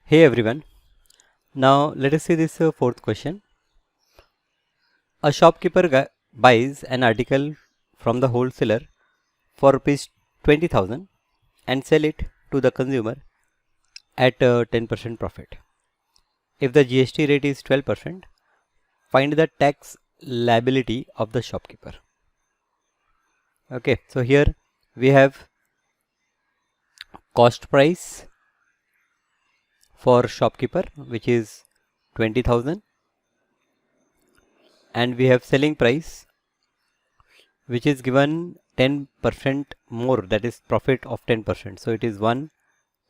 Hey everyone, now let us see this fourth question. A shopkeeper buys an article from the wholesaler for rupees 20,000 and sell it to the consumer at 10% profit. If the GST rate is 12%, find the tax liability of the shopkeeper. Okay, so here we have cost price for shopkeeper, which is 20,000, and we have selling price, which is given 10% more, that is profit of 10%. So it is 1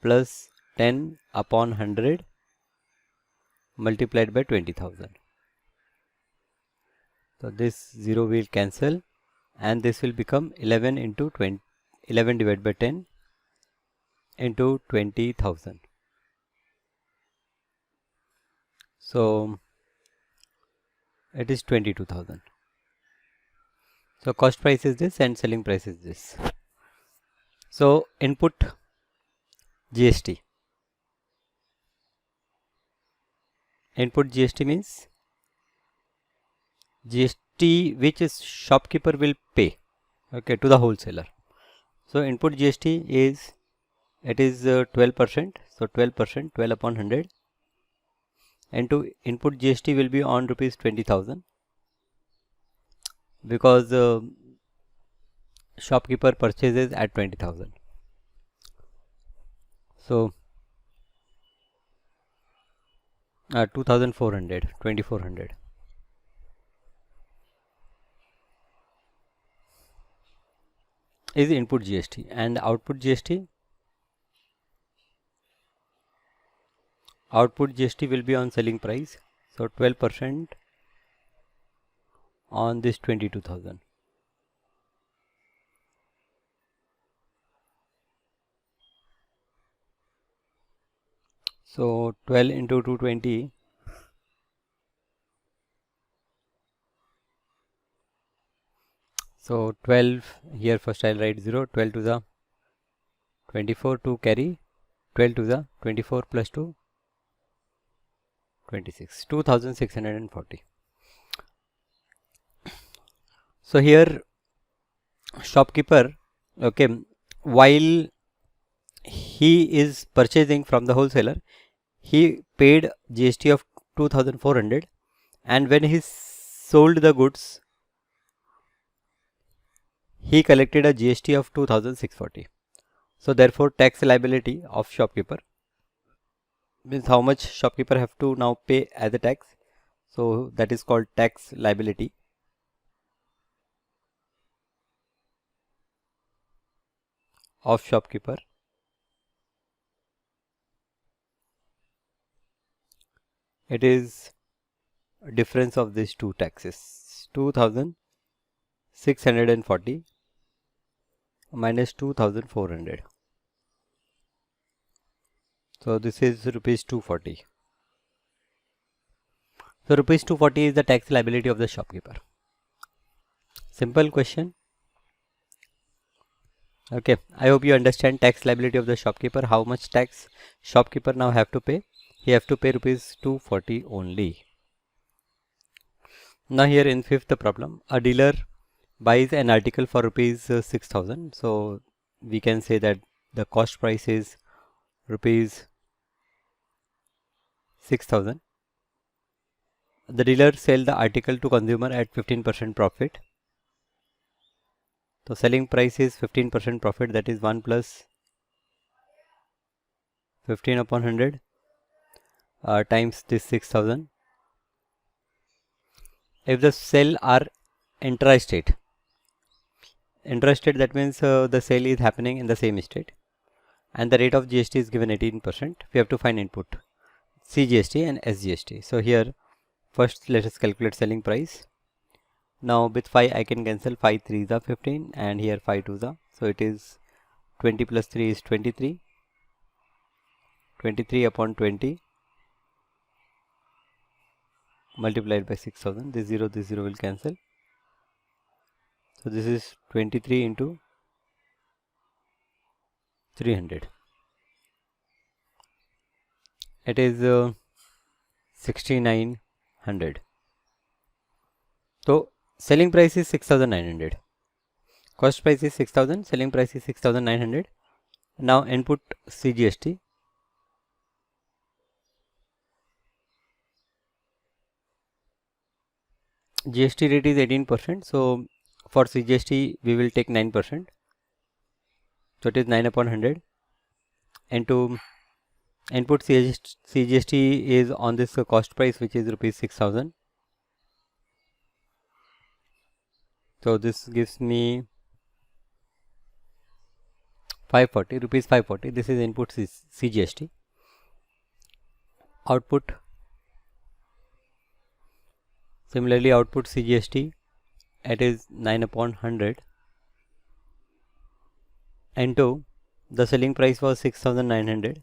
plus 10 upon 100 multiplied by 20,000. So this 0 will cancel and this will become 11 into 20, 11 divided by 10 into 20,000. So it is 22,000. So cost price is this and selling price is this. So input GST. Input GST means GST which is shopkeeper will pay, okay, to the wholesaler. So input GST is, it is 12%. So 12%, 12 upon 100 into input GST will be on rupees 20,000 because shopkeeper purchases at 20,000. So 2,400, 2,400. Is input GST and output GST. Output GST will be on selling price. So 12% on this 22,000. So 12 into 220. So 12 here, first I'll write 0, 12 to the 24 to carry 12 to the 24 plus 2 26, 2,640. So here shopkeeper, okay, while he is purchasing from the wholesaler, he paid GST of 2,400 and when he sold the goods he collected a GST of 2,640. So therefore tax liability of shopkeeper means how much shopkeeper have to now pay as a tax. So that is called tax liability. Of shopkeeper. It is difference of these two taxes, 2,640 minus 2,400. So this is rupees 240. So rupees 240 is the tax liability of the shopkeeper. Simple question. Okay, I hope you understand tax liability of the shopkeeper. How much tax shopkeeper now have to pay? He have to pay rupees 240 only. Now here in fifth problem, a dealer buys an article for rupees 6,000. So we can say that the cost price is rupees 6,000. The dealer sell the article to consumer at 15% profit. So selling price is 15% profit, that is 1 plus 15 upon 100 times this 6,000. If the sale are intra-state, that means the sale is happening in the same state and the rate of GST is given 18%. We have to find input CGST and SGST. So here first let us calculate selling price. Now with 5 I can cancel, 5 3s are 15 and here 5 2s are. So it is 20 plus 3 is 23. 23 upon 20 multiplied by 6,000. This 0 will cancel. So this is 23 into 300. it is 6900. So selling price is 6900, cost price is 6000, selling price is 6900. Now input CGST. GST rate is 18%, so for CGST we will take 9%, so it is 9 upon 100 into input CGST is on this cost price, which is rupees 6000. So this gives me 540 rupees, 540. This is input CGST. Output, similarly output CGST, it is 9 upon 100 into the selling price was 6900,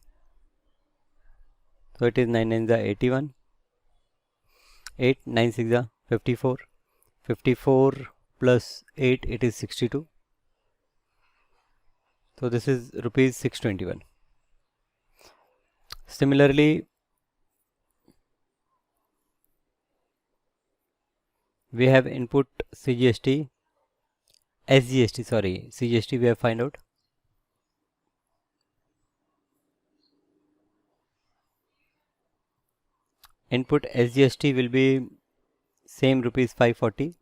so it is 9 9 81, 8 9 6 54, 54 plus 8, it is 62. So this is rupees 621. Similarly, we have input CGST, SGST, sorry, CGST we have find out. Input SGST will be same rupees 540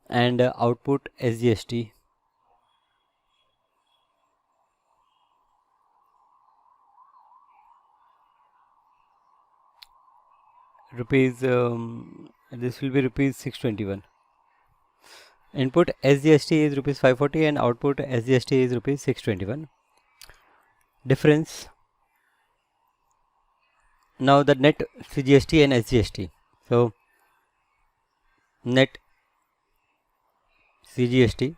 and output SGST rupees, this will be rupees 621. Input SGST is rupees 540 and output SGST is rupees 621. Difference. Now the net CGST and SGST. So net CGST,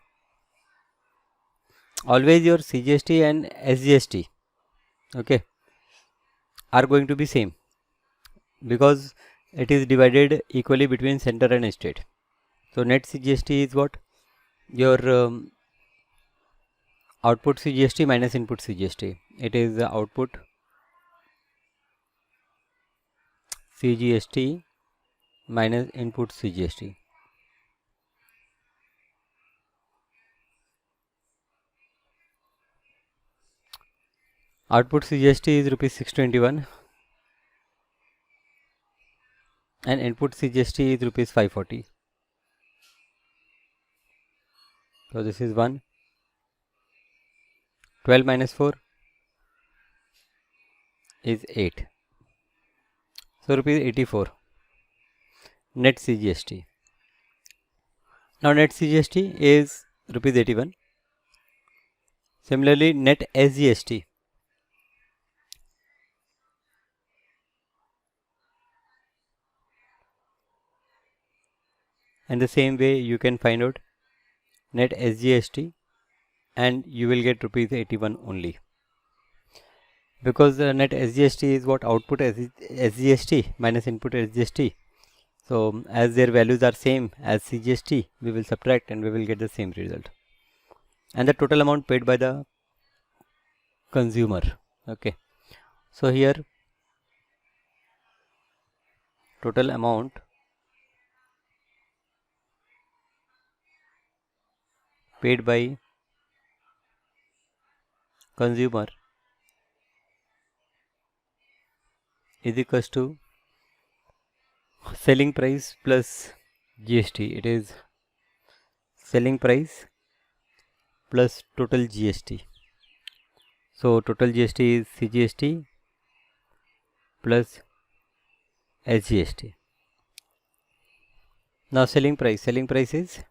always your CGST and SGST, okay, are going to be same because it is divided equally between center and state. So net CGST is what? Your output CGST minus input CGST. It is the output CGST minus input CGST. Output CGST is rupees 621 and input CGST is rupees 540. So this is 1. 12 minus 4 is 8. So rupees 84 net CGST. Now net CGST is rupees 81. Similarly net SGST, and the same way you can find out net SGST and you will get rupees 81 only, because net SGST is what? Output SGST minus input SGST. So as their values are same as CGST, we will subtract and we will get the same result, and the total amount paid by the consumer. Okay, so here total amount paid by consumer is equals to selling price plus GST. It is selling price plus total GST. So total GST is CGST plus SGST. Now selling price is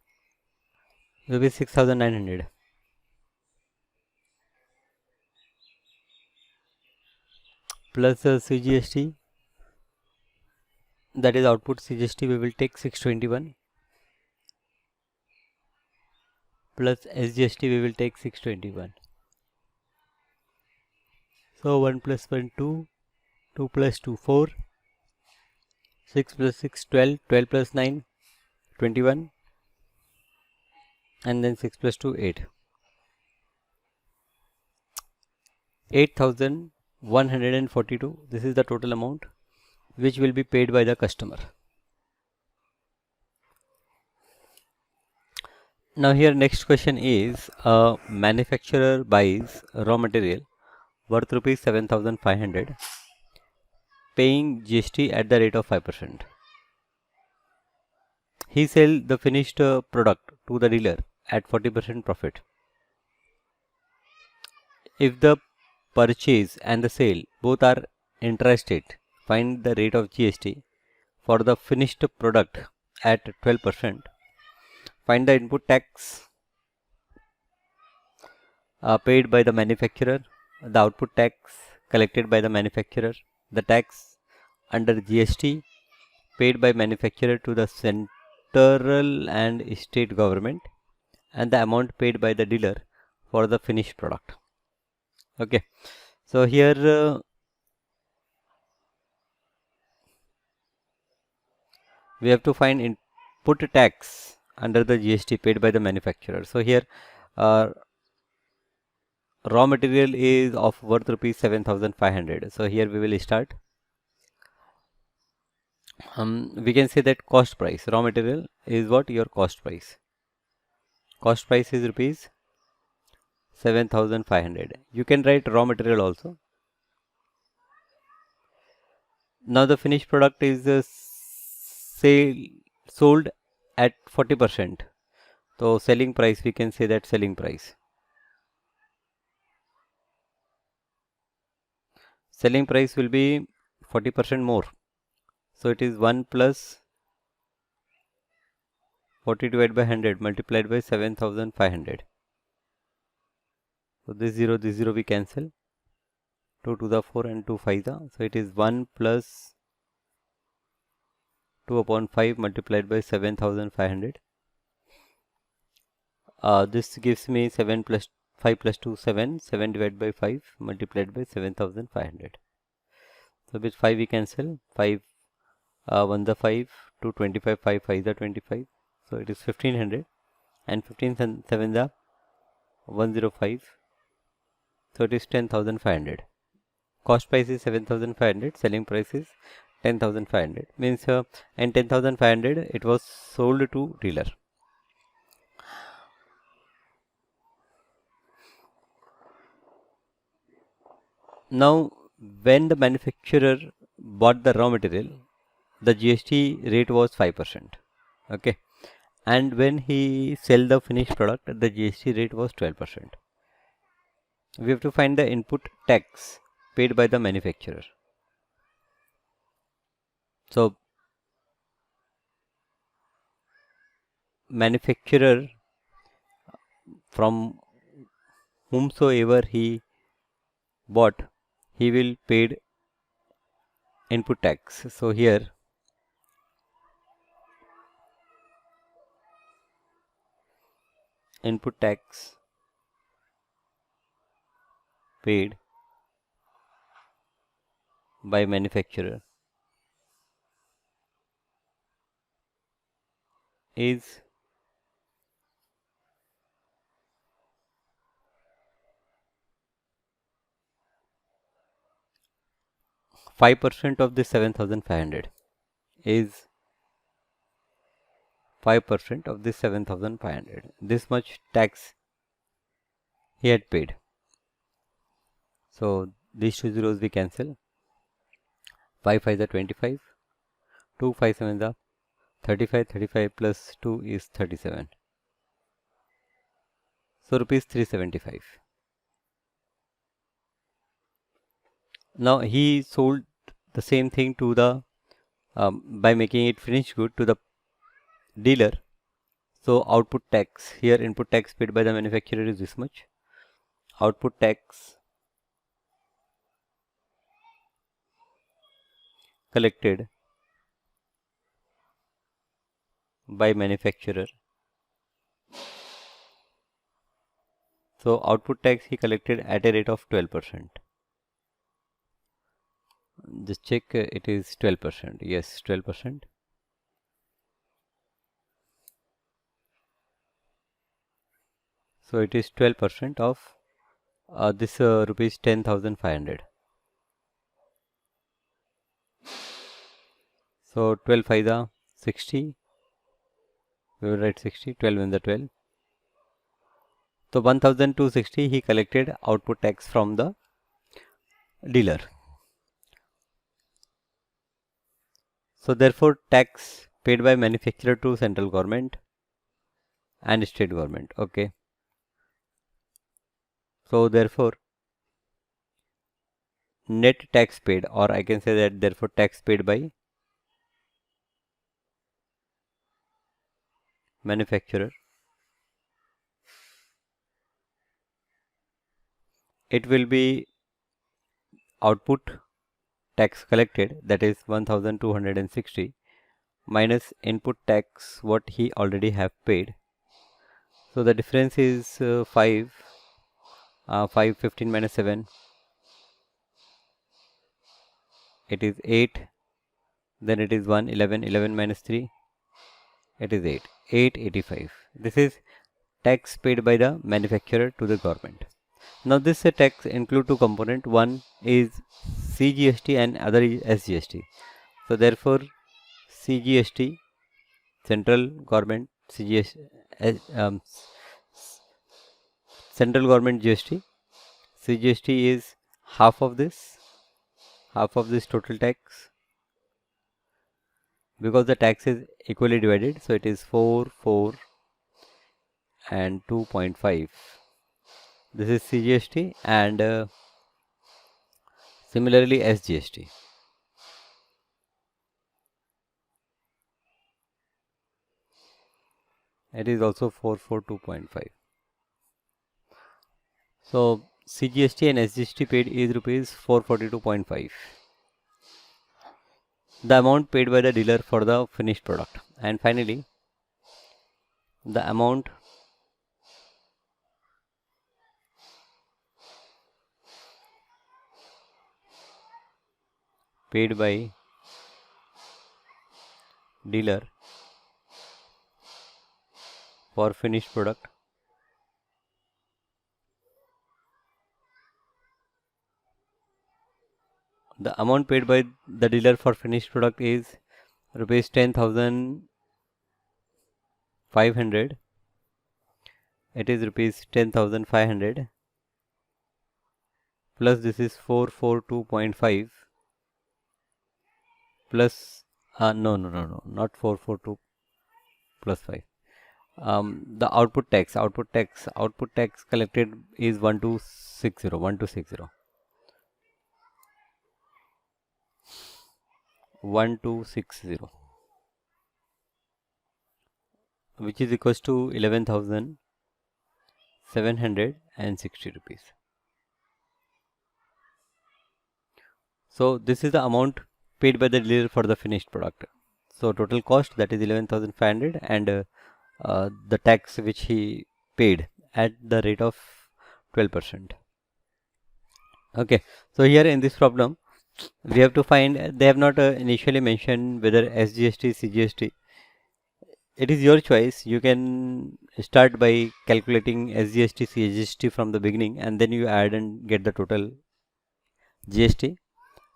rupees 6900 plus CGST, that is output CGST, we will take 621 plus SGST, we will take 621. So 1 plus 1 2, 2 plus 2 4, 6 plus 6 12, 12 plus 9 21, and then 6 plus 2 8. 8,142. This is the total amount which will be paid by the customer. Now here next question is, a manufacturer buys raw material worth rupees 7,500, paying GST at the rate of 5%. He sells the finished product to the dealer at 40% profit. If the purchase and the sale both are intrastate, find the rate of GST for the finished product at 12%. Find the input tax paid by the manufacturer, the output tax collected by the manufacturer, the tax under GST paid by manufacturer to the central and state government, and the amount paid by the dealer for the finished product. Okay, so here we have to find input tax under the GST paid by the manufacturer. So here raw material is of worth rupees 7,500. So here we will start. We can say that cost price, raw material is what? Your cost price. Cost price is rupees 7,500. You can write raw material also. Now the finished product is sold at 40%. So selling price, we can say that selling price. Selling price will be 40% more. So it is 1 plus 40 divided by 100 multiplied by 7,500. So this 0 we cancel. 2 to the 4 and 2 5 the. So it is 1 plus 2 upon 5 multiplied by 7,500. This gives me 7 plus 5 plus 2 7. 7 divided by 5 multiplied by 7,500. So with 5 we cancel. 5 1 the 5, 2 25, 5 5 the 25. So it is 1500, and 15 7 the 105. So it is 10,500. Cost price is 7,500. Selling price is 10,500. Means and 10,500 it was sold to dealer. Now when the manufacturer bought the raw material, the GST rate was 5%. Okay, and when he sell the finished product, the GST rate was 12%. We have to find the input tax paid by the manufacturer. So manufacturer, from whomsoever he bought, he will paid input tax. So here input tax paid by manufacturer is 5% of the 7,500. Is 5% of this 7,500. This much tax he had paid. So these two zeros we cancel. 5 5 is 25. 2 5 7 is 35. 35 plus 2 is 37. So rupees 375. Now he sold the same thing to the by making it finished good to the dealer. So output tax, here input tax paid by the manufacturer is this much. Output tax collected by manufacturer. So output tax he collected at a rate of 12%. Just check, it is 12%. Yes, 12%. So it is 12% of this rupees 10,500. So 12 5 the 60. We will write 60. 12 in the 12. So 1,260 he collected output tax from the dealer. So therefore tax paid by manufacturer to central government and state government. Okay. So therefore net tax paid, or I can say that therefore tax paid by manufacturer, it will be output tax collected, that is 1,260 minus input tax what he already have paid. So the difference is 5 15 minus 7, it is 8, then it is 1 11 11 minus 3, it is 8 885. This is tax paid by the manufacturer to the government. Now this tax include two component, one is CGST and other is SGST. So therefore CGST, central government CGST, central government GST, CGST is half of this total tax, because the tax is equally divided, so it is 4 4 and 2.5. This is CGST, and similarly SGST. It is also 4 4 2.5. So CGST and SGST paid is rupees 442.5. The amount paid by the dealer for the finished product, and finally the amount paid by dealer for finished product the amount paid by the dealer for finished product is rupees 10,500. It is rupees 10,500 plus this is 442.5 plus no, not 442 plus 5. The output tax collected is 1260, which is equals to 11,760 rupees. So this is the amount paid by the dealer for the finished product. So total cost, that is 11,500, and the tax which he paid at the rate of 12%. Okay, so here in this problem we have to find, they have not initially mentioned whether SGST, CGST. It is your choice. You can start by calculating SGST, CGST from the beginning, and then you add and get the total GST.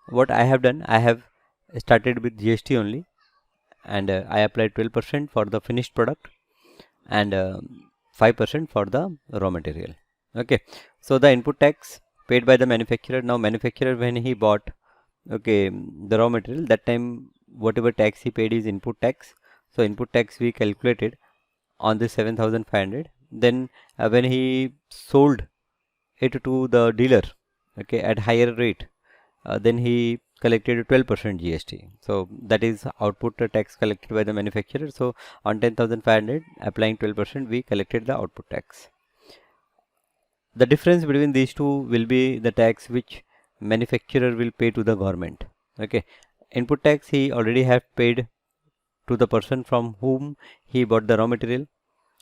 What I have done, I have started with GST only, and I applied 12% for the finished product and 5% for the raw material. Okay, so the input tax paid by the manufacturer. Now manufacturer, when he bought the raw material, that time whatever tax he paid is input tax. So input tax we calculated on the 7,500. Then when he sold it to the dealer, at higher rate, then he collected 12% GST. So that is output tax collected by the manufacturer. So on 10,500, applying 12%, we collected the output tax. The difference between these two will be the tax which manufacturer will pay to the government. Input tax he already have paid to the person from whom he bought the raw material.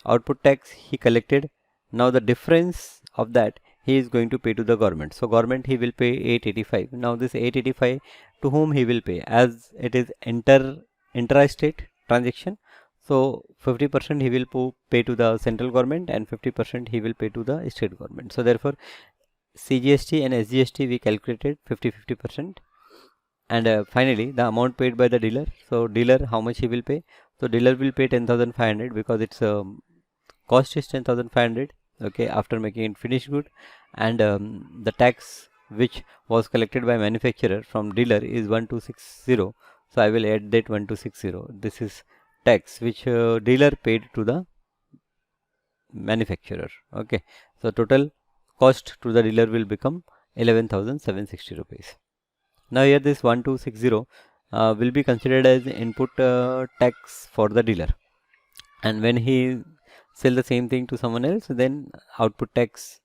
Output tax he collected. Now the difference of that he is going to pay to the government. So government he will pay 885. Now this 885 to whom he will pay, as it is intra-state transaction. So 50% he will pay to the central government and 50% he will pay to the state government. So therefore CGST and SGST we calculated 50-50%. And finally the amount paid by the dealer. So dealer, how much he will pay? So dealer will pay 10,500 because its cost is 10,500, okay, after making it finished good. And the tax which was collected by manufacturer from dealer is 1260. So I will add that 1260. This is tax which dealer paid to the manufacturer, okay. So total cost to the dealer will become 11,760 rupees. Now here this 1260 will be considered as input tax for the dealer, and when he sell the same thing to someone else, then output tax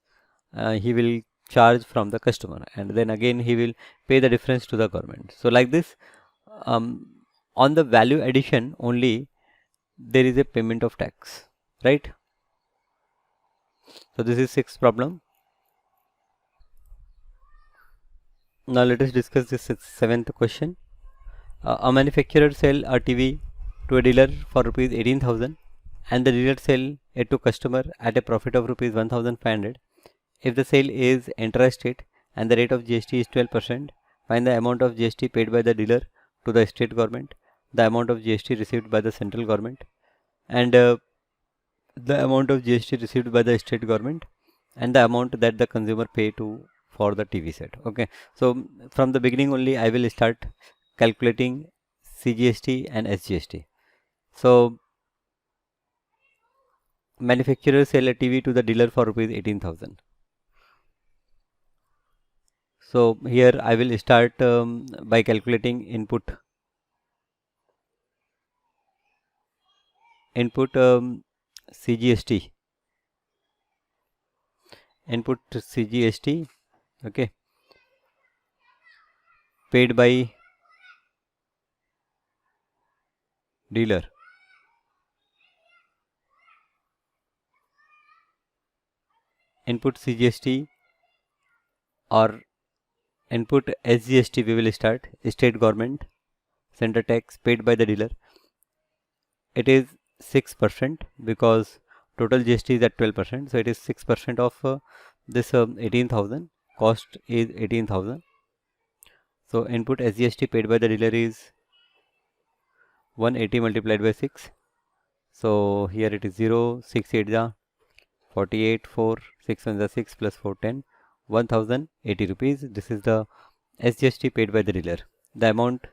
he will charge from the customer, and then again he will pay the difference to the government. So like this, on the value addition only there is a payment of tax, right? So this is sixth problem. Now let us discuss this seventh question. A manufacturer sell a TV to a dealer for rupees 18,000 and the dealer sell it to customer at a profit of rupees 1,500. If the sale is intra-state and the rate of GST is 12%, find the amount of GST paid by the dealer to the state government, the amount of GST received by the central government, and the amount of GST received by the state government, and the amount that the consumer pay to for the TV set. Okay, so from the beginning only I will start calculating CGST and SGST. So manufacturer sell a TV to the dealer for rupees 18,000. So here I will start by calculating input CGST, okay, paid by dealer. Input CGST or input SGST we will start. State government, center tax paid by the dealer. It is 6% because total GST is at 12%. So it is 6% of this 18,000. Cost is 18,000. So input SGST paid by the dealer is 180 multiplied by 6. So here it is 0, 6 8 ja 48, 4, 6 1 the 6 plus 4 10, 1080 rupees. This is the SGST paid by the dealer. The amount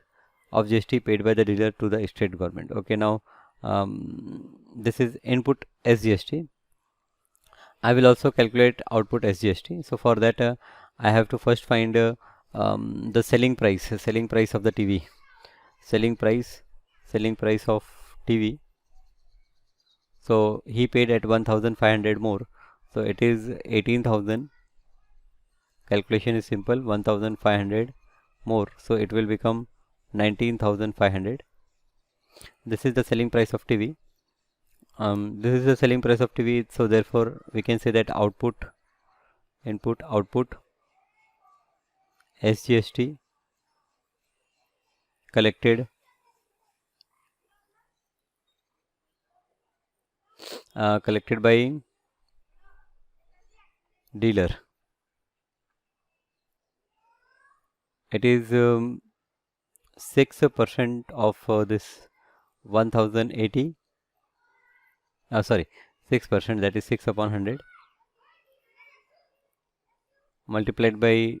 of GST paid by the dealer to the state government. Okay, now this is input SGST. I will also calculate output SGST. So for that I have to first find the selling price of the TV. Selling price of TV. So he paid at 1,500 more. So it is 18,000. Calculation is simple. 1,500 more. So it will become 19,500. This is the selling price of TV. This is the selling price of TV. So therefore we can say that output SGST collected by dealer. It is 6% of this 1080. Sorry, 6%, that is 6 upon 100 multiplied by,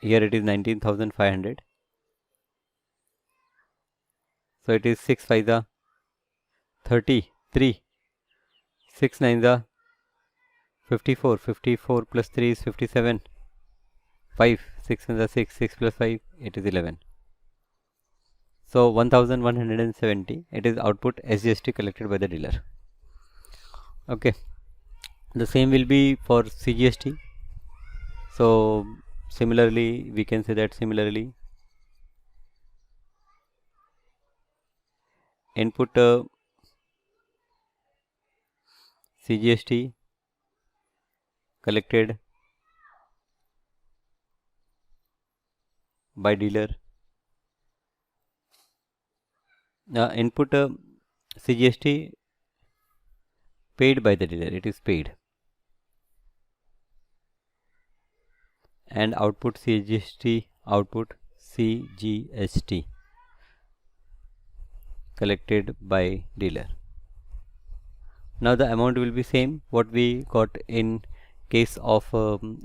here it is 19,500. So it is 6 5 the 33, 6 9 the 54, 54 plus 3 is 57, 5, 6 and the 6, 6 plus 5, it is 11. So 1170, it is output SGST collected by the dealer. Okay, the same will be for CGST. So similarly we can say that similarly input CGST collected by dealer, input CGST paid by the dealer, it is paid. and output CGST, output CGST collected by dealer. Now the amount will be same what we got in case of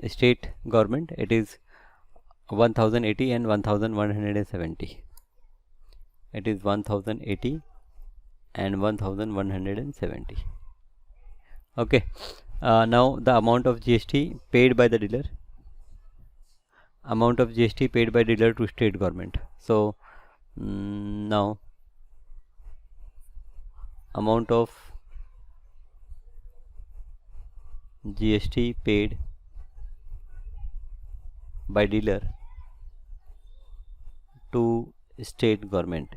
state government. It is 1080 and 1170. It is 1080 and 1170. Okay. Now the amount of GST paid by the dealer. Amount of GST paid by dealer to state government. So now amount of GST paid by dealer to state government.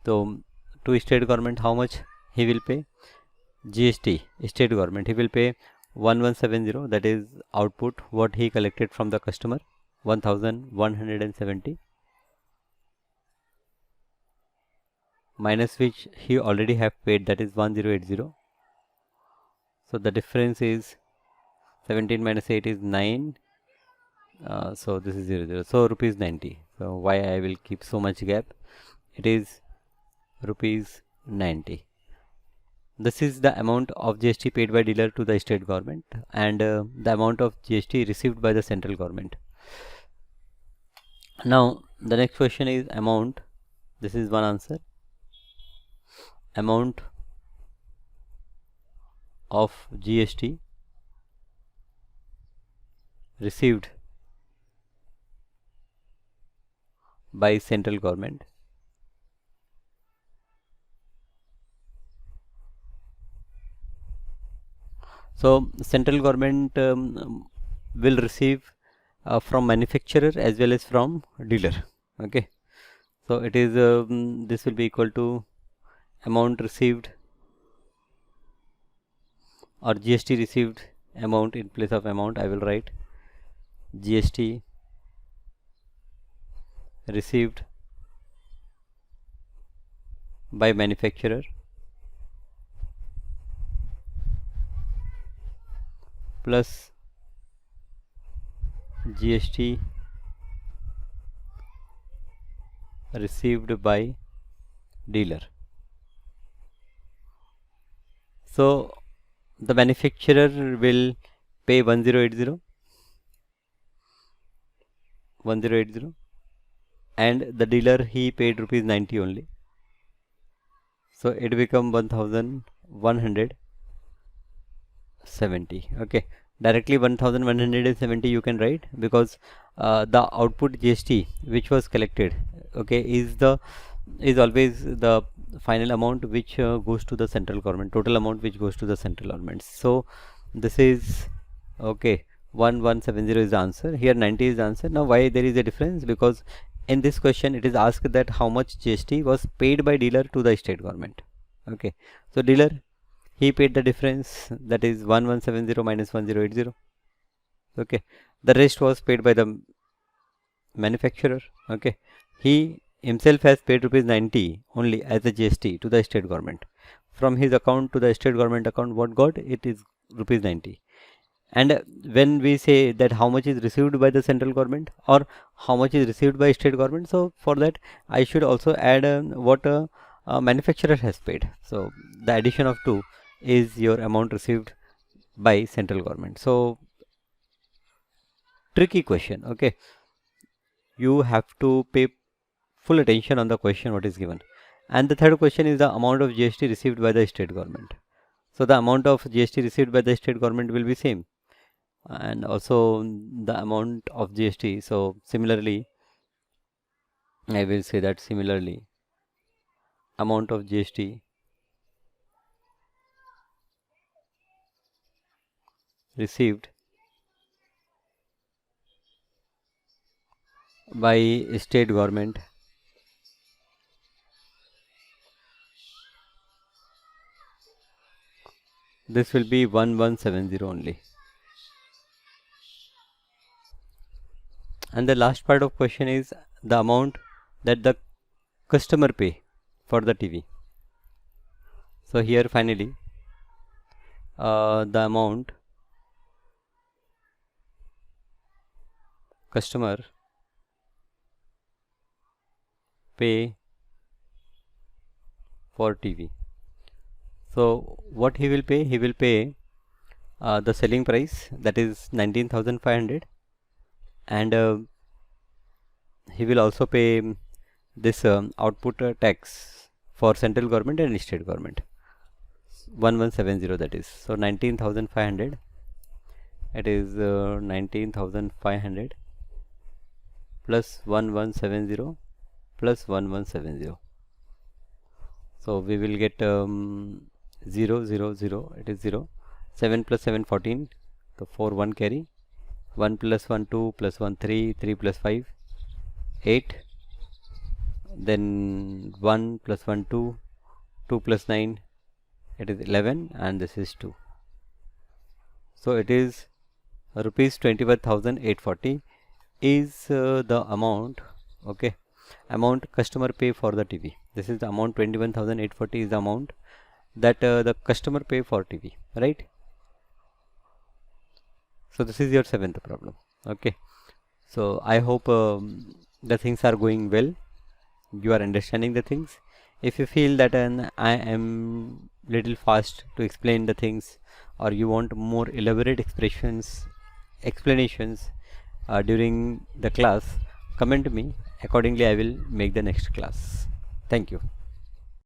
So to state government, how much he will pay? GST state government, he will pay 1170, that is output what he collected from the customer, 1170, minus which he already have paid, that is 1080. So the difference is 17 minus 8 is 9. So this is 00. So rupees 90. So why I will keep so much gap? It is rupees 90. This is the amount of GST paid by dealer to the state government, and the amount of GST received by the central government. Now the next question is amount. This is one answer. Amount of GST received by central government So central government will receive from manufacturer as well as from dealer. Okay, so it is this will be equal to amount received or GST received amount. In place of amount I will write GST received by manufacturer plus GST received by dealer. So the manufacturer will pay 1080 and the dealer he paid rupees 90 only. So it become 1170. Okay, directly 1170 you can write, because the output GST which was collected, okay, is always the final amount which goes to the central government, total amount which goes to the central government. So this is okay, 1170 is the answer. Here 90 is the answer. Now why there is a difference? Because in this question it is asked that how much GST was paid by dealer to the state government. Okay, so dealer he paid the difference, that is 1170 minus 1080. Okay, the rest was paid by the manufacturer. Okay, he himself has paid rupees 90 only as a GST to the state government. From his account to the state government account, what got? It is rupees 90. And when we say that how much is received by the central government or how much is received by state government, so for that I should also add what manufacturer has paid. So the addition of two is your amount received by central government. So tricky question. Okay, you have to pay full attention on the question what is given. And the third question is the amount of GST received by the state government. So the amount of GST received by the state government will be same, and also the amount of GST. So similarly I will say that similarly amount of GST received by state government this will be 1170 only. And the last part of question is the amount that the customer pay for the TV. So here finally the amount customer pay for TV. So what he will pay? He will pay the selling price, that is 19,500, and he will also pay this output tax for central government and state government, 1170, that is. So 19,500, it is 19,500 plus 1170 plus 1170. So we will get 0 0 0, it is 0. 7 plus 7 14, so 4 1 carry, 1 plus 1 2 plus 1 3, 3 plus 5 8, then 1 plus 1 2, 2 plus 9, it is 11, and this is 2. So it is rupees 21,840 is the amount, okay, amount customer pay for the TV. This is the amount. 21,840 is the amount that the customer pay for TV, right? So this is your 7th problem. Okay, so I hope the things are going well, you are understanding the things. If you feel that I am little fast to explain the things, or you want more elaborate explanations during the class, comment me. Accordingly I will make the next class. Thank you.